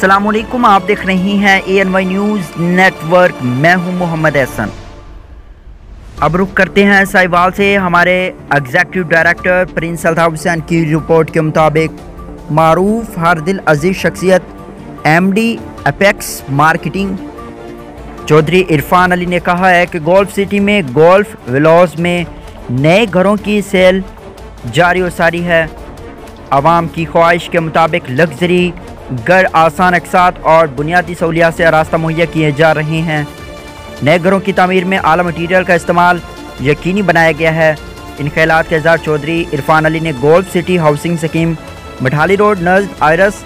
अस्सलामुअलैकुम, आप देख रही हैं ANY न्यूज़ नेटवर्क। मैं हूं मोहम्मद एहसन। अब रुख करते हैं साहिवाल से। हमारे executive director Prince Altaf Hussain की रिपोर्ट के मुताबिक मारूफ हर दिल अजीज़ शख्सियत MD Apex marketing Chaudhary Irfan Ali ने कहा है कि गोल्फ सिटी में गोल्फ विलाज में नए घरों की सेल जारी व सारी है। आवाम की ख्वाहिश के मुताबिक लग्जरी घर आसान अक़सात और बुनियादी सहूलियात से रास्ता मुहैया किए जा रहे हैं। नए घरों की तामीर में आला मटीरियल का इस्तेमाल यकीनी बनाया गया है। इन ख्यालात के इज़हार चौधरी इरफान अली ने golf city housing scheme Mathali road नज़द आयरस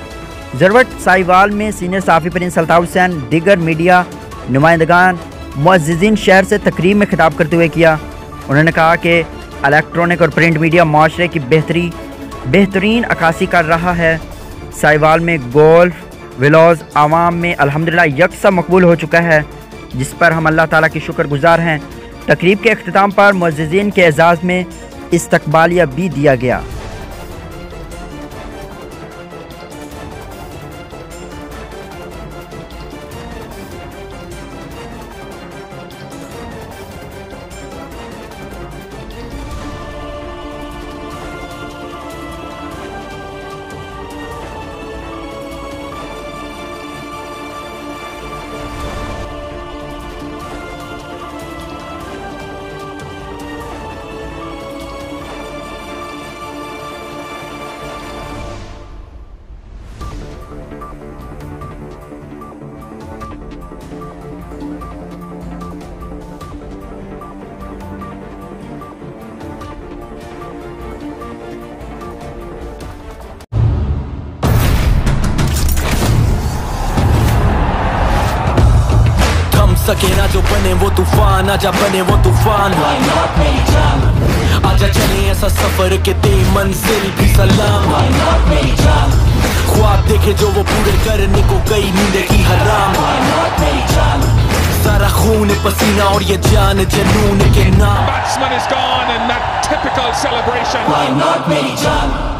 ज़रवट साहिवाल में सीनियर सहाफ़ी प्रिंस अल्ताफ़ हुसैन दीगर मीडिया नुमाइंदगान मुअज़्ज़िज़ीन शहर से तकरीब में खिताब करते हुए किया। उन्होंने कहा कि इलेक्ट्रॉनिक और प्रिंट मीडिया माशरे की बेहतरीन अक्कासी कर रहा है। साहिवाल में गोल्फ विलाज आवाम में अल्हम्दुलिल्लाह यकसा मकबूल हो चुका है, जिस पर हम अल्लाह ताला की शुक्रगुजार हैं। तकरीब के अख्तिताम पर मुअज़्ज़िज़ीन के एजाज़ में इस्तकबालिया भी दिया गया। सके ना जो बने वो तूफान, आजा बने वो तूफान। आजा चले ऐसा सफर के ते मंजिल भी सलाम। ख्वाब देखे जो वो पूरे करने को गई नींद की हराम। सारा खून पसीना और ये जान जनून के नाम। Batsman is gone in that typical celebration. Why not मेरी जान?